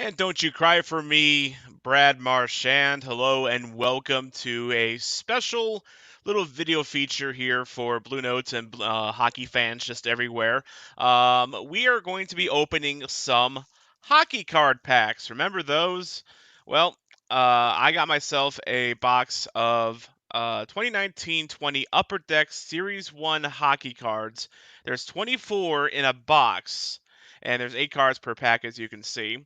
And don't you cry for me, Brad Marchand. Hello and welcome to a special little video feature here for Blue Notes and hockey fans just everywhere. We are going to be opening some hockey card packs. Remember those? Well, I got myself a box of 2019-20 Upper Deck Series 1 hockey cards. There's 24 in a box, and there's 8 cards per pack, as you can see.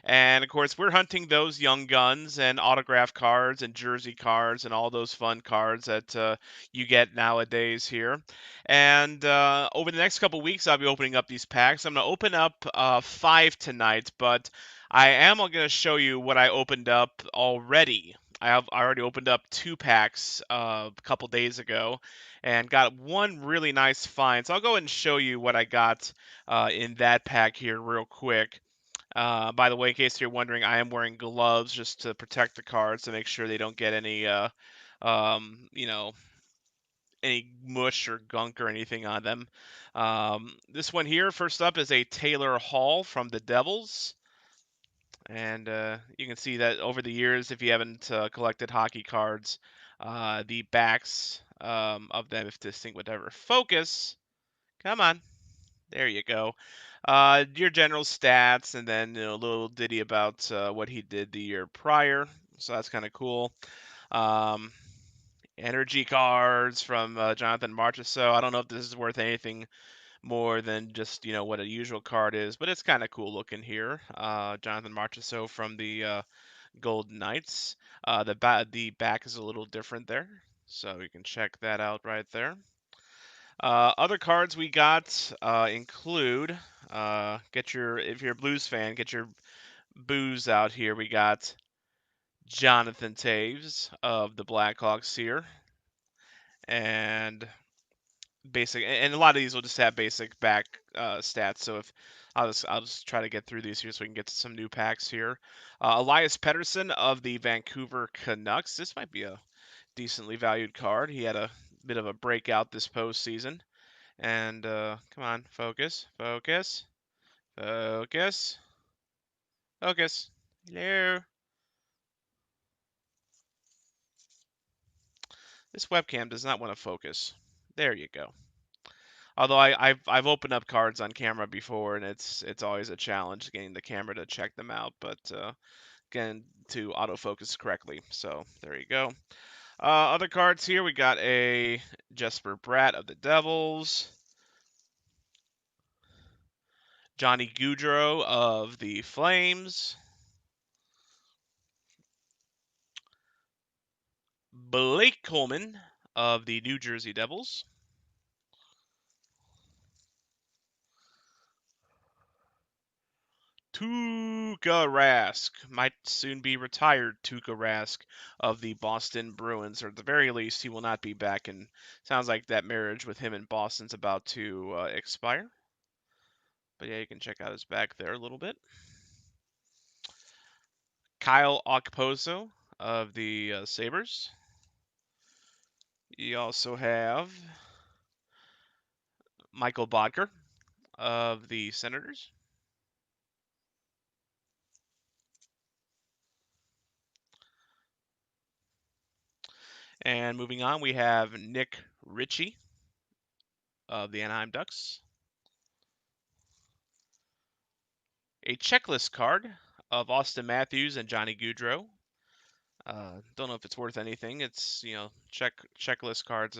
And of course, we're hunting those young guns and autograph cards and jersey cards and all those fun cards that you get nowadays here. And over the next couple weeks, I'll be opening up these packs. I'm going to open up 5 tonight, but I am going to show you what I opened up already. I already opened up 2 packs a couple days ago and got one really nice find. So I'll go ahead and show you what I got in that pack here real quick. By the way, in case you're wondering, I am wearing gloves just to protect the cards to make sure they don't get any, you know, any mush or gunk or anything on them. This one here, first up, is a Taylor Hall from the Devils. And you can see that over the years, if you haven't collected hockey cards, the backs of them, if this thing would ever focus, come on, there you go. Your general stats, and then a little ditty about what he did the year prior. So that's kind of cool. Um, Energy cards from Jonathan Marchessault. I don't know if this is worth anything more than just what a usual card is, but it's kind of cool looking here. Jonathan Marchessault from the Golden Knights. The back is a little different there, so you can check that out right there. Other cards we got include if you're a Blues fan, get your booze out here. We got Jonathan Toews of the Blackhawks here, and a lot of these will just have basic back stats. So if I'll just try to get through these here so we can get to some new packs here. Elias Pettersson of the Vancouver Canucks. This might be a decently valued card. He had a bit of a breakout this postseason. And come on, focus, focus, focus, focus. Hello. This webcam does not want to focus. There you go. Although I've opened up cards on camera before, and it's always a challenge getting the camera to check them out, but again to autofocus correctly. So there you go. Other cards here, we got a Jesper Bratt of the Devils, Johnny Gaudreau of the Flames, Blake Coleman of the New Jersey Devils, Tuukka Rask, might soon be retired Tuukka Rask of the Boston Bruins, or at the very least, he will not be back. And sounds like that marriage with him and Boston's about to expire. But yeah, you can check out his back there a little bit. Kyle Okposo of the Sabres. You also have Michael Bodker of the Senators. And moving on, we have Nick Ritchie of the Anaheim Ducks. A checklist card of Austin Matthews and Johnny Gaudreau. Don't know if it's worth anything. It's checklist cards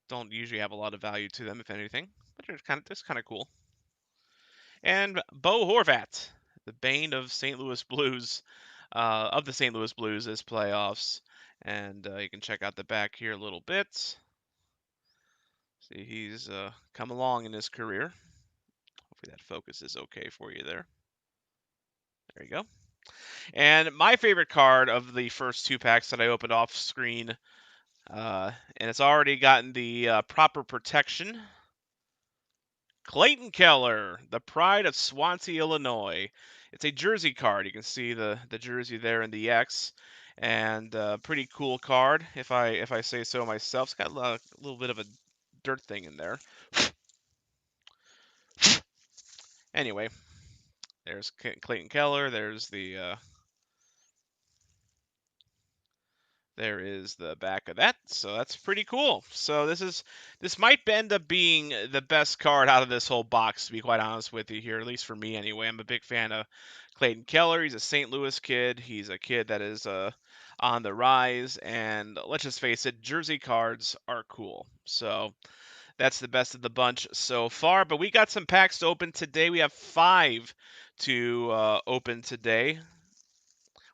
don't usually have a lot of value to them, if anything, but it's kind of cool. And Bo Horvat, the bane of St. Louis Blues, of the St. Louis Blues this playoffs, and you can check out the back here a little bit. See, he's come along in his career. Hopefully that focus is okay for you there. There you go. And my favorite card of the first 2 packs that I opened off screen, and it's already gotten the proper protection. Clayton Keller, the pride of Swansea, Illinois. It's a jersey card. You can see the jersey there in the X, and pretty cool card if I say so myself. It's got a little bit of a dirt thing in there. Anyway, There's Clayton Keller. There's the there is the back of that. So that's pretty cool. So this might end up being the best card out of this whole box, to be quite honest with you here, at least for me anyway. I'm a big fan of Clayton Keller. He's a St. Louis kid. He's a kid that is on the rise, and let's just face it, jersey cards are cool. So that's the best of the bunch so far. But we got some packs to open today. We have 5 to open today.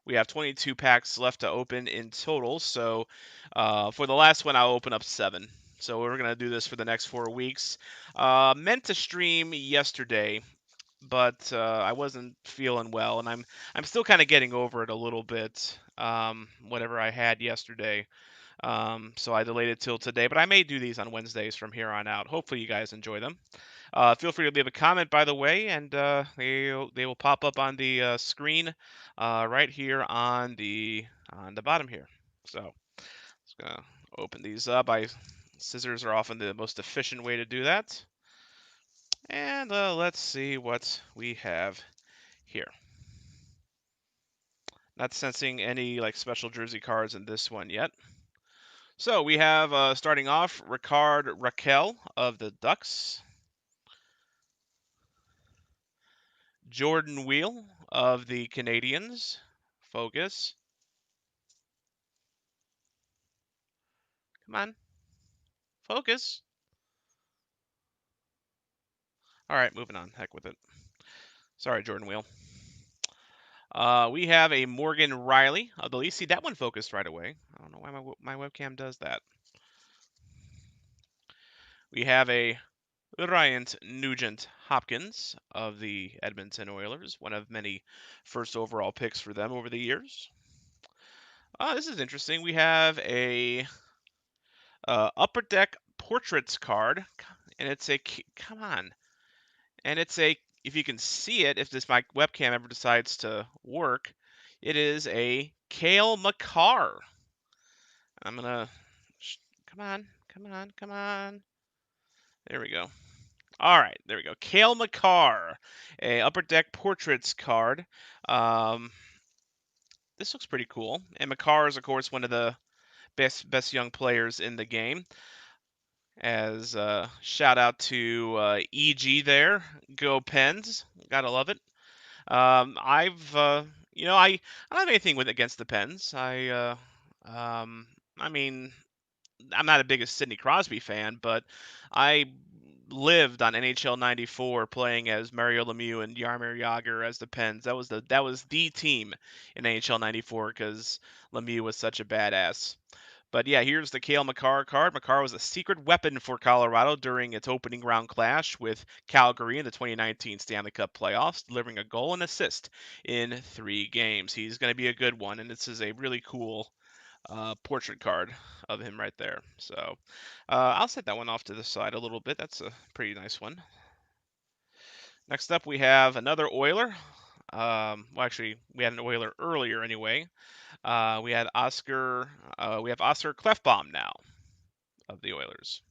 We have 22 packs left to open in total. So for the last one, I'll open up 7. So we're going to do this for the next 4 weeks. Meant to stream yesterday, but I wasn't feeling well, and I'm still kind of getting over it a little bit. Whatever I had yesterday. So I delayed it till today, but I may do these on Wednesdays from here on out. Hopefully you guys enjoy them. Feel free to leave a comment, by the way, and they will pop up on the screen right here on the bottom here. So just gonna open these up. Scissors are often the most efficient way to do that. And let's see what we have here. Not sensing any like special jersey cards in this one yet. So we have starting off Rickard Rakell of the Ducks. Jordan Weal of the Canadiens. Focus. Come on. Focus. All right, moving on. Heck with it. Sorry, Jordan Weal. We have a Morgan Riley of the Leafs. See, that one focused right away. I don't know why my webcam does that. We have a Ryan Nugent Hopkins of the Edmonton Oilers, one of many first overall picks for them over the years. This is interesting. We have a Upper Deck Portraits card, and it's a come on, and it's a if you can see it, if this my webcam ever decides to work, it is a Cale Makar. I'm gonna come on, come on, come on. There we go. All right, there we go. Cale Makar, a Upper Deck Portraits card. Um, this looks pretty cool. And Makar is, of course, one of the best young players in the game. As shout out to EG there, go Pens, gotta love it. I've I don't have anything with against the Pens. Um, I mean I'm not a biggest Sidney Crosby fan, but I lived on NHL '94 playing as Mario Lemieux and Jaromir Jagr as the Pens. That was the team in NHL '94 because Lemieux was such a badass. But yeah, here's the Cale Makar card. Makar was a secret weapon for Colorado during its opening round clash with Calgary in the 2019 Stanley Cup playoffs, delivering a goal and assist in 3 games. He's going to be a good one, and this is a really cool portrait card of him right there. So I'll set that one off to the side a little bit. That's a pretty nice one. Next up, we have another Oiler. Well, actually, we had an Oiler earlier anyway. We had Oscar. We have Oscar Klefbom now of the Oilers.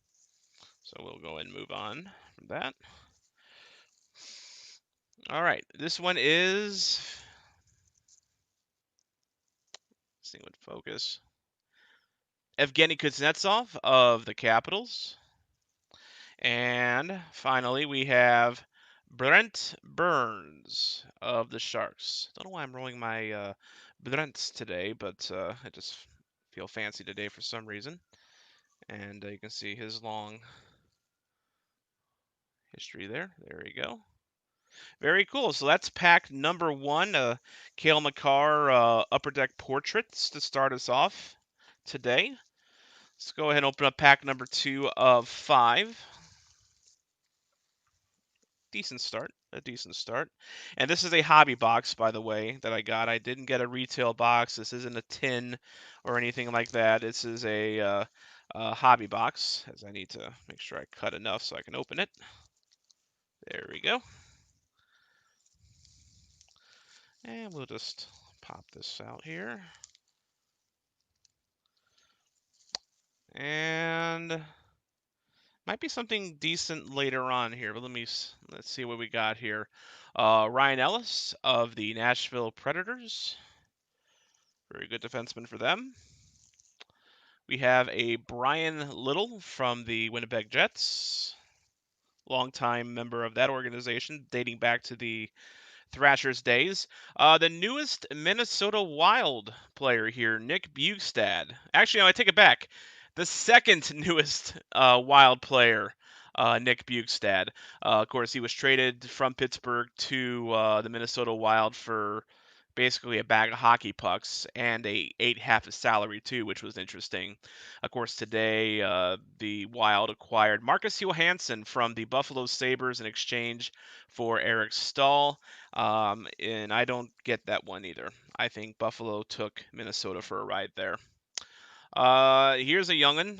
So we'll go and move on from that. All right, this one is. This thing would focus. Evgeny Kuznetsov of the Capitals. And finally, we have Brent Burns of the Sharks. Don't know why I'm rolling my Brents today, but I just feel fancy today for some reason. And you can see his long history there. There we go. Very cool. So that's pack number 1, Cale Makar Upper Deck Portraits to start us off today. Let's go ahead and open up pack number 2 of 5. Decent start. A decent start. And this is a hobby box, by the way, that I got. I didn't get a retail box. This isn't a tin or anything like that. This is a hobby box, as I need to make sure I cut enough so I can open it. There we go. And we'll just pop this out here. And might be something decent later on here, but let's see what we got here. Ryan Ellis of the Nashville Predators. Very good defenseman for them. We have a Brian Little from the Winnipeg Jets. Longtime member of that organization, dating back to the Thrashers days. The newest Minnesota Wild player here, Nick Bjugstad. Actually, no, I take it back. The second newest Wild player, Nick Bjugstad. Of course, he was traded from Pittsburgh to the Minnesota Wild for basically a bag of hockey pucks and a ate half his salary too, which was interesting. Of course, today the Wild acquired Marcus Johansson from the Buffalo Sabres in exchange for Eric Stahl. And I don't get that one either. I think Buffalo took Minnesota for a ride there. Here's a young'un,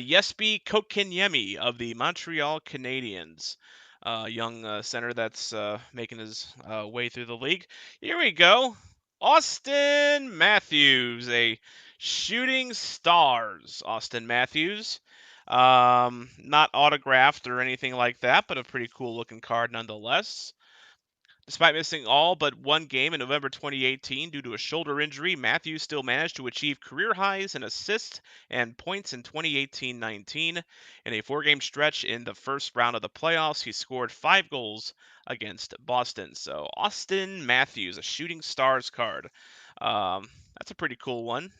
Jesper Kotkaniemi of the Montreal Canadiens. Young center that's making his way through the league. Here we go. Auston Matthews, a shooting stars. Auston Matthews. Not autographed or anything like that, but a pretty cool looking card nonetheless. Despite missing all but one game in November 2018 due to a shoulder injury, Matthews still managed to achieve career highs in assists and points in 2018-19. In a four-game stretch in the first round of the playoffs, he scored 5 goals against Boston. So Auston Matthews, a shooting stars card. That's a pretty cool one.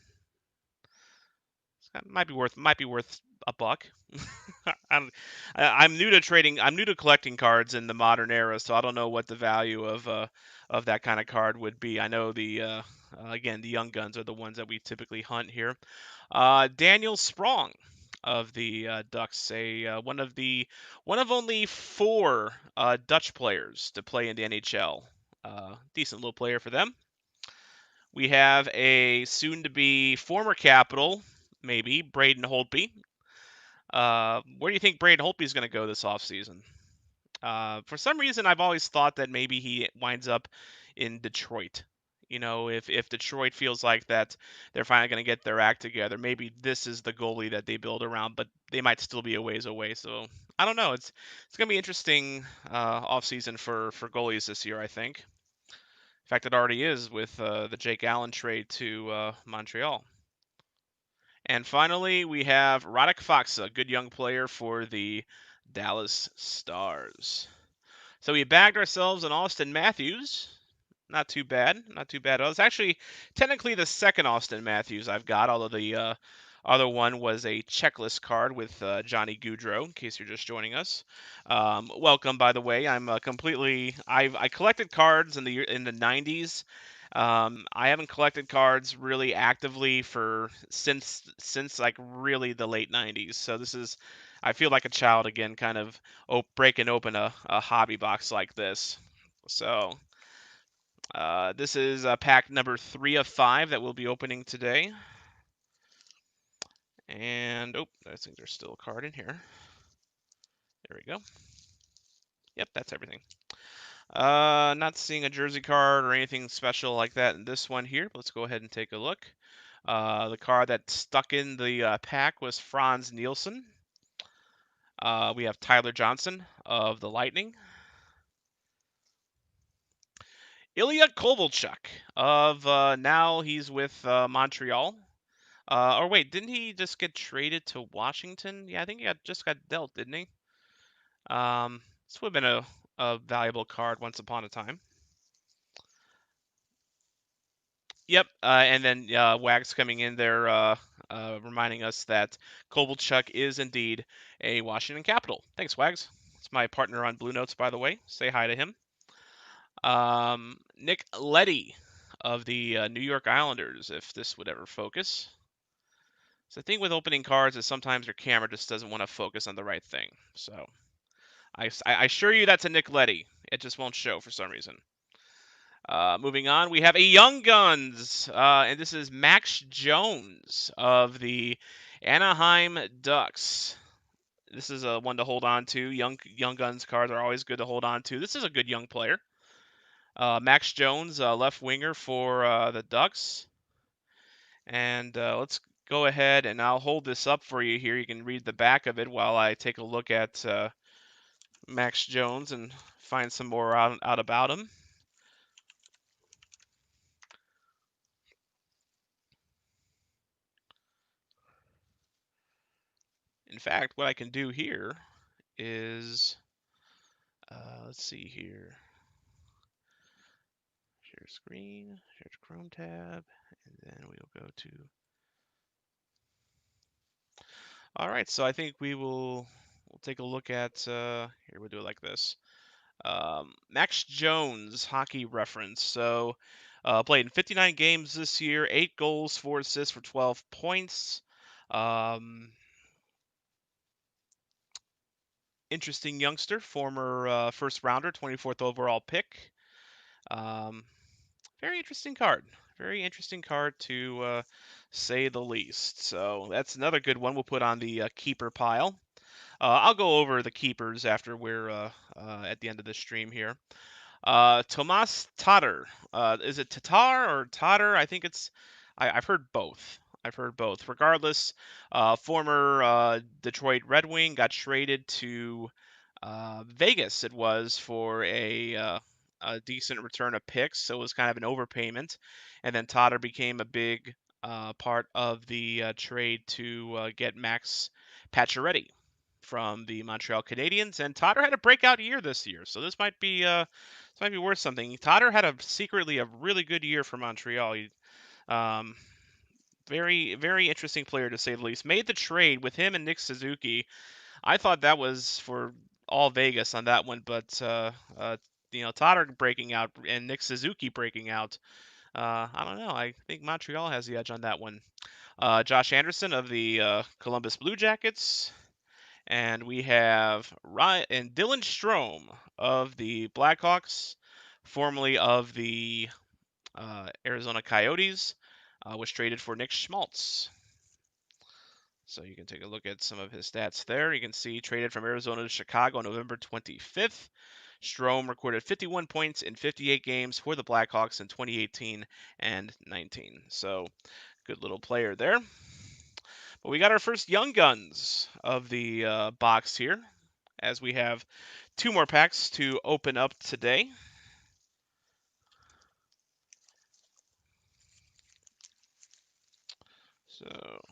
Might be worth a buck. I'm new to trading. I'm new to collecting cards in the modern era, so I don't know what the value of that kind of card would be. I know the again the young guns are the ones that we typically hunt here. Daniel Sprong of the Ducks, one of only 4 Dutch players to play in the NHL. Decent little player for them. We have a soon-to-be former Capital, maybe, Braden Holtby. Where do you think Braden Holtby is going to go this offseason? For some reason, I've always thought that maybe he winds up in Detroit. You know, if Detroit feels like that they're finally going to get their act together, maybe this is the goalie that they build around, but they might still be a ways away. So I don't know. It's going to be interesting offseason for goalies this year, I think. In fact, it already is with the Jake Allen trade to Montreal. And finally, we have Radek Faksa, a good young player for the Dallas Stars. So we bagged ourselves an Auston Matthews. Not too bad. Not too bad. It's actually technically the second Auston Matthews I've got, although the other one was a checklist card with Johnny Gaudreau, in case you're just joining us. Welcome, by the way. I'm I collected cards in the 90s. I haven't collected cards really actively since like really the late 90s. So I feel like a child again, kind of breaking open a hobby box like this. So this is pack number 3 of 5 that we'll be opening today. And I think there's still a card in here. There we go. Yep, that's everything. Not seeing a jersey card or anything special like that in this one here. But let's go ahead and take a look. The card that stuck in the pack was Frans Nielsen. We have Tyler Johnson of the Lightning. Ilya Kovalchuk of now he's with Montreal. Or wait, didn't he just get traded to Washington? Yeah, I think he just got dealt, didn't he? This would have been a valuable card once upon a time. Yep, and then Wags coming in there, reminding us that Kovalchuk is indeed a Washington Capital. Thanks, Wags. It's my partner on Blue Notes, by the way. Say hi to him. Nick Leddy of the New York Islanders, if this would ever focus. So the thing with opening cards is sometimes your camera just doesn't want to focus on the right thing. So I assure you that's a Nick Leddy. It just won't show for some reason. Moving on, we have a Young Guns, and this is Max Jones of the Anaheim Ducks. This is a one to hold on to. Young Guns cards are always good to hold on to. This is a good young player. Max Jones, left winger for the Ducks. And let's go ahead and I'll hold this up for you here. You can read the back of it while I take a look at Max Jones and find some more out about him. In fact, what I can do here is, let's see here. Share screen, share to Chrome tab, and then we'll go to. All right, so I think we'll take a look at here. We'll do it like this. Max Jones hockey reference. So played in 59 games this year, 8 goals, 4 assists for 12 points. Interesting youngster, former first rounder, 24th overall pick. Um, very interesting card. Very interesting card to say the least. So that's another good one we'll put on the keeper pile. I'll go over the keepers after we're at the end of the stream here. Tomas Tatar. Is it Tatar or Tatar? I think it's. I've heard both. I've heard both. Regardless, former Detroit Red Wing got traded to Vegas. It was for a decent return of picks, so it was kind of an overpayment. And then Tatar became a big part of the trade to get Max Pacioretty from the Montreal Canadiens. And Tatar had a breakout year this year, so this might be worth something. Tatar had secretly a really good year for Montreal. Um, very, very interesting player to say the least. Made the trade with him and Nick Suzuki. I thought that was for all Vegas on that one, but Tatar breaking out and Nick Suzuki breaking out. I don't know. I think Montreal has the edge on that one. Josh Anderson of the Columbus Blue Jackets. And we have Ryan and Dylan Strome of the Blackhawks, formerly of the Arizona Coyotes, was traded for Nick Schmaltz. So you can take a look at some of his stats there. You can see traded from Arizona to Chicago on November 25th. Strome recorded 51 points in 58 games for the Blackhawks in 2018 and 19. So good little player there. But we got our first Young Guns of the box here, as we have 2 more packs to open up today. So,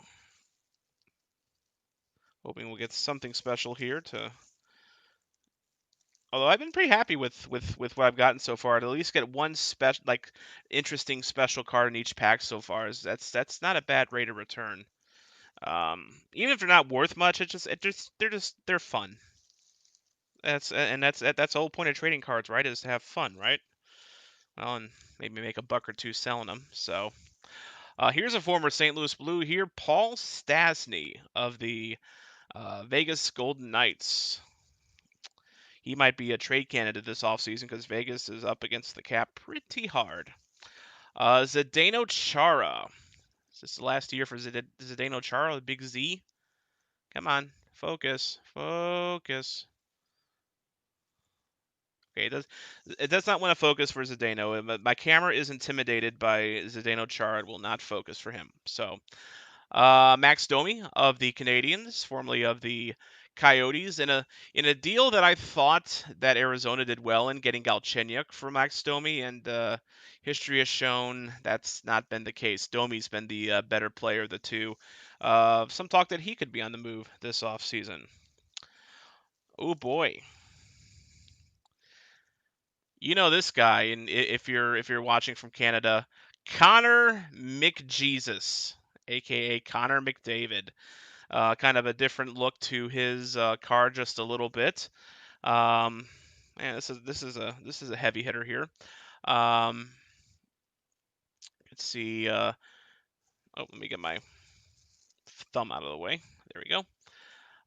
hoping we'll get something special here to. Although I've been pretty happy with what I've gotten so far. To at least get one interesting special card in each pack so far. That's not a bad rate of return. Even if they're not worth much, they're fun. That's the whole point of trading cards, right? Is to have fun, right? Well, and maybe make a buck or two selling them. So. Here's a former St. Louis Blue here, Paul Stastny of the Vegas Golden Knights. He might be a trade candidate this offseason because Vegas is up against the cap pretty hard. Zdeno Chara. Is this the last year for Zdeno Chara, the big Z? Come on, focus, focus. Okay, it does not want to focus for Zdeno. My camera is intimidated by Zdeno Chara. It will not focus for him. So Max Domi of the Canadiens, formerly of the Coyotes, in a deal that I thought that Arizona did well in getting Galchenyuk for Max Domi, and history has shown that's not been the case. Domi's been the better player of the two. Some talk that he could be on the move this offseason. Oh boy, you know this guy, and if you're watching from Canada, Connor McJesus, aka Connor McDavid. Kind of a different look to his card just a little bit. Man, this is a heavy hitter here. Let's see. Let me get my thumb out of the way. There we go.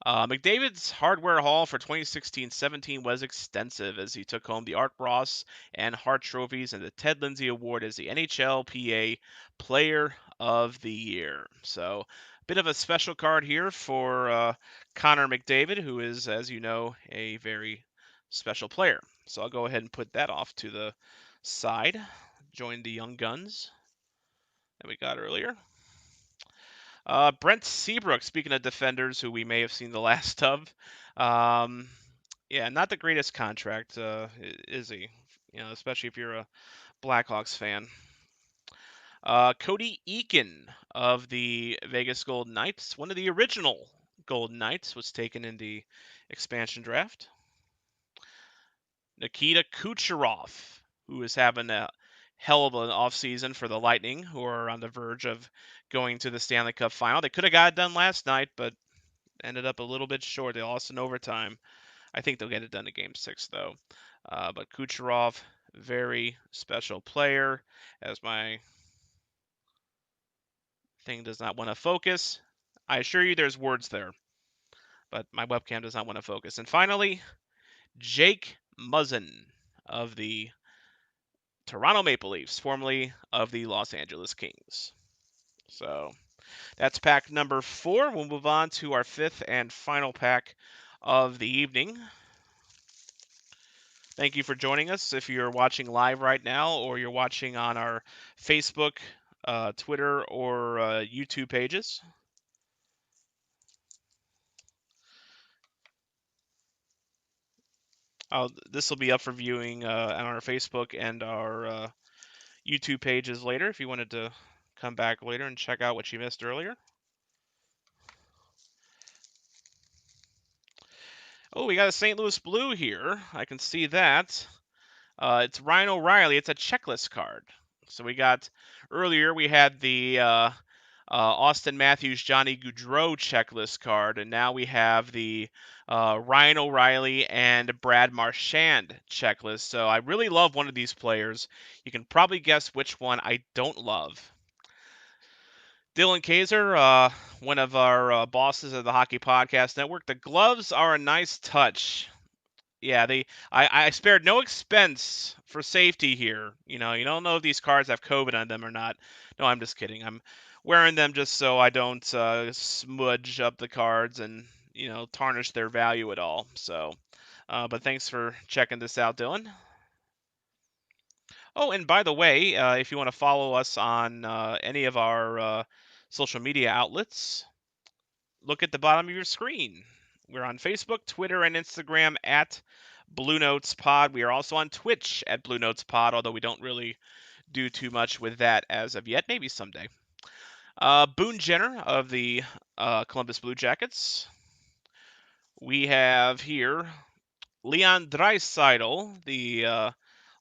McDavid's hardware haul for 2016-17 was extensive as he took home the Art Ross and Hart trophies and the Ted Lindsay Award as the NHLPA Player of the Year. So, a bit of a special card here for Connor McDavid, who is, as you know, a very special player. So I'll go ahead and put that off to the side. Join the Young Guns that we got earlier. Brent Seabrook, speaking of defenders who we may have seen the last of, um, Yeah, not the greatest contract, is he? Especially if you're a Blackhawks fan. Cody Eakin of the Vegas Golden Knights, one of the original Golden Knights, was taken in the expansion draft. Nikita Kucherov, who is having a hell of an offseason for the Lightning, who are on the verge of going to the Stanley Cup final. They could have got it done last night, but ended up a little bit short. They lost in overtime. I think they'll get it done in Game 6, though. But Kucherov, very special player. As my thing does not want to focus, I assure you there's words there, but my webcam does not want to focus. And finally, Jake Muzzin of the Toronto Maple Leafs, formerly of the Los Angeles Kings. So that's pack number 4. We'll move on to our 5th and final pack of the evening. Thank you for joining us. If you're watching live right now or you're watching on our Facebook, Twitter, or YouTube pages. This will be up for viewing on our Facebook and our YouTube pages later if you wanted to come back later and check out what you missed earlier. Oh, we got a St. Louis Blue here. I can see that. It's Ryan O'Reilly. It's a checklist card. So earlier we had the Austin Matthews, Johnny Gaudreau checklist card, and now we have the Ryan O'Reilly and Brad Marchand checklist. So I really love one of these players. You can probably guess which one I don't love. Dylan Kaiser, one of our bosses of the Hockey Podcast Network. The gloves are a nice touch. Yeah, I spared no expense for safety here. You don't know if these cards have COVID on them or not. No, I'm just kidding. I'm wearing them just so I don't smudge up the cards and tarnish their value at all. So, but thanks for checking this out, Dylan. Oh, and by the way, if you want to follow us on any of our social media outlets, look at the bottom of your screen. We're on Facebook, Twitter, and Instagram at Blue Notes Pod. We are also on Twitch at Blue Notes Pod, although we don't really do too much with that as of yet. Maybe someday. Boone Jenner of the Columbus Blue Jackets. We have here Leon Draisaitl, the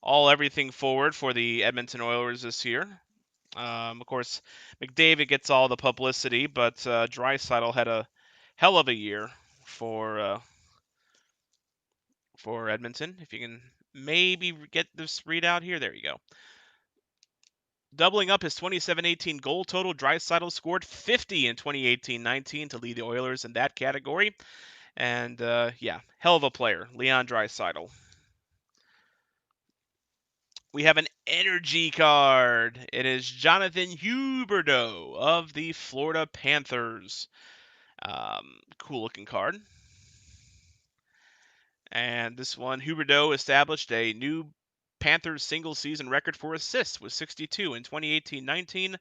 all-everything forward for the Edmonton Oilers this year. Of course, McDavid gets all the publicity, but Draisaitl had a hell of a year for Edmonton. If you can maybe get this readout here, there you go. Doubling up his 27-18 goal total, Draisaitl scored 50 in 2018-19 to lead the Oilers in that category. And yeah, hell of a player, Leon Draisaitl. We have an energy card. It is Jonathan Huberdeau of the Florida Panthers. Cool looking card. And this one, Huberdeau established a new Panthers single season record for assists with 62 in 2018-19.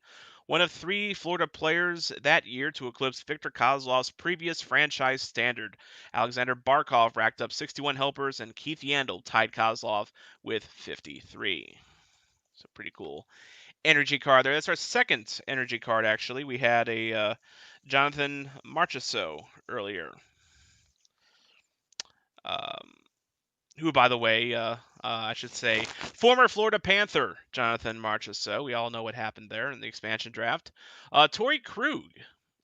One of 3 Florida players that year to eclipse Victor Kozlov's previous franchise standard. Alexander Barkov racked up 61 helpers, and Keith Yandle tied Kozlov with 53. So pretty cool energy card there. That's our second energy card, actually. We had a Jonathan Marchessault earlier. Who, by the way, I should say, former Florida Panther Jonathan Marchessault. We all know what happened there in the expansion draft. Torrey Krug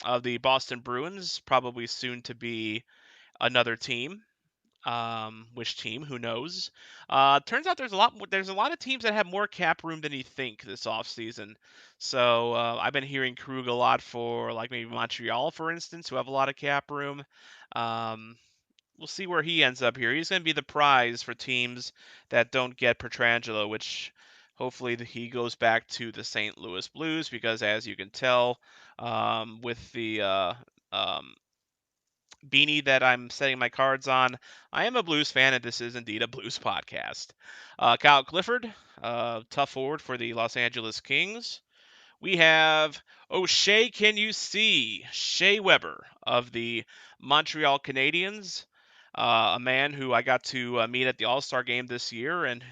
of the Boston Bruins, probably soon to be another team. Which team? Who knows? Turns out there's a lot of teams that have more cap room than you think this offseason. So I've been hearing Krug a lot for like maybe Montreal, for instance, who have a lot of cap room. We'll see where he ends up here. He's going to be the prize for teams that don't get Pietrangelo, which hopefully he goes back to the St. Louis Blues because, as you can tell, with the beanie that I'm setting my cards on, I am a Blues fan, and this is indeed a Blues podcast. Kyle Clifford, tough forward for the Los Angeles Kings. We have O'Shea, can you see? Shea Weber of the Montreal Canadiens. a man who I got to meet at the All-Star game this year, and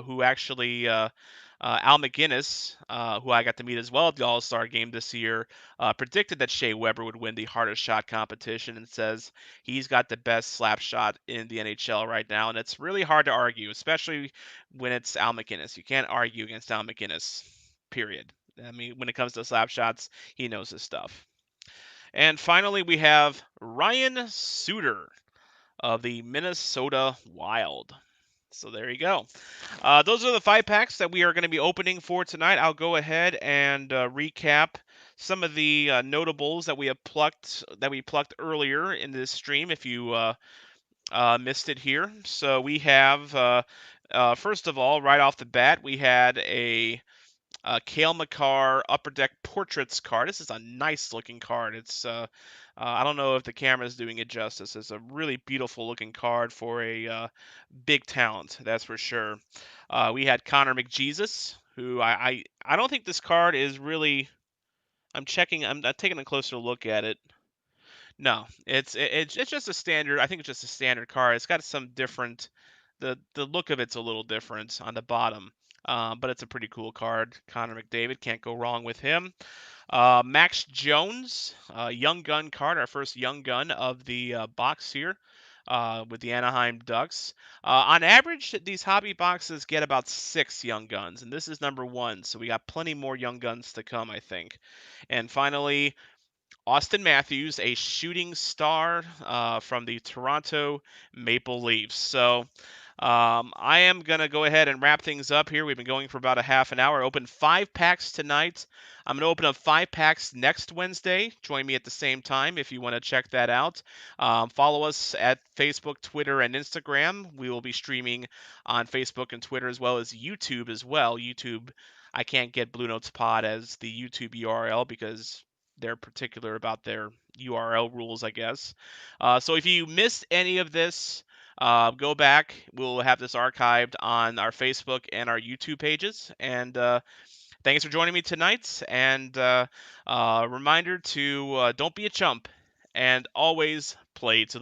who actually Al McGinnis, who I got to meet as well at the All-Star game this year, predicted that Shea Weber would win the hardest shot competition, and says he's got the best slap shot in the NHL right now, and it's really hard to argue, especially when it's Al McGinnis. You can't argue against Al McGinnis. Period. I mean, when it comes to slap shots, he knows his stuff. And finally, we have Ryan Suter of the Minnesota Wild. So there you go. Those are the 5 packs that we are going to be opening for tonight. I'll go ahead and recap some of the notables that we plucked earlier in this stream. If you missed it here, so we have first of all, right off the bat, we had a Cale Makar Upper Deck Portraits card. This is a nice looking card. I don't know if the camera is doing it justice. It's a really beautiful looking card for a big talent, that's for sure. We had Connor McJesus, who I don't think this card is really. I'm taking a closer look at it. No, it's just a standard. I think it's just a standard card. It's got some different. The look of it's a little different on the bottom, but it's a pretty cool card. Connor McDavid, can't go wrong with him. Max Jones, Young Gun card, our first Young Gun of the box here. With the Anaheim Ducks. On average, these hobby boxes get about 6 Young Guns, and this is number 1, so we got plenty more Young Guns to come, I think. And finally, Austin Matthews, a shooting star from the Toronto Maple Leafs. So I am going to go ahead and wrap things up here. We've been going for about a half an hour. I opened 5 packs tonight. I'm going to open up 5 packs next Wednesday. Join me at the same time if you want to check that out. Follow us at Facebook, Twitter, and Instagram. We will be streaming on Facebook and Twitter as well as YouTube as well. YouTube, I can't get Blue Notes Pod as the YouTube URL because they're particular about their URL rules, I guess. So if you missed any of this, go back. We'll have this archived on our Facebook and our YouTube pages. And thanks for joining me tonight. And reminder to don't be a chump and always play to the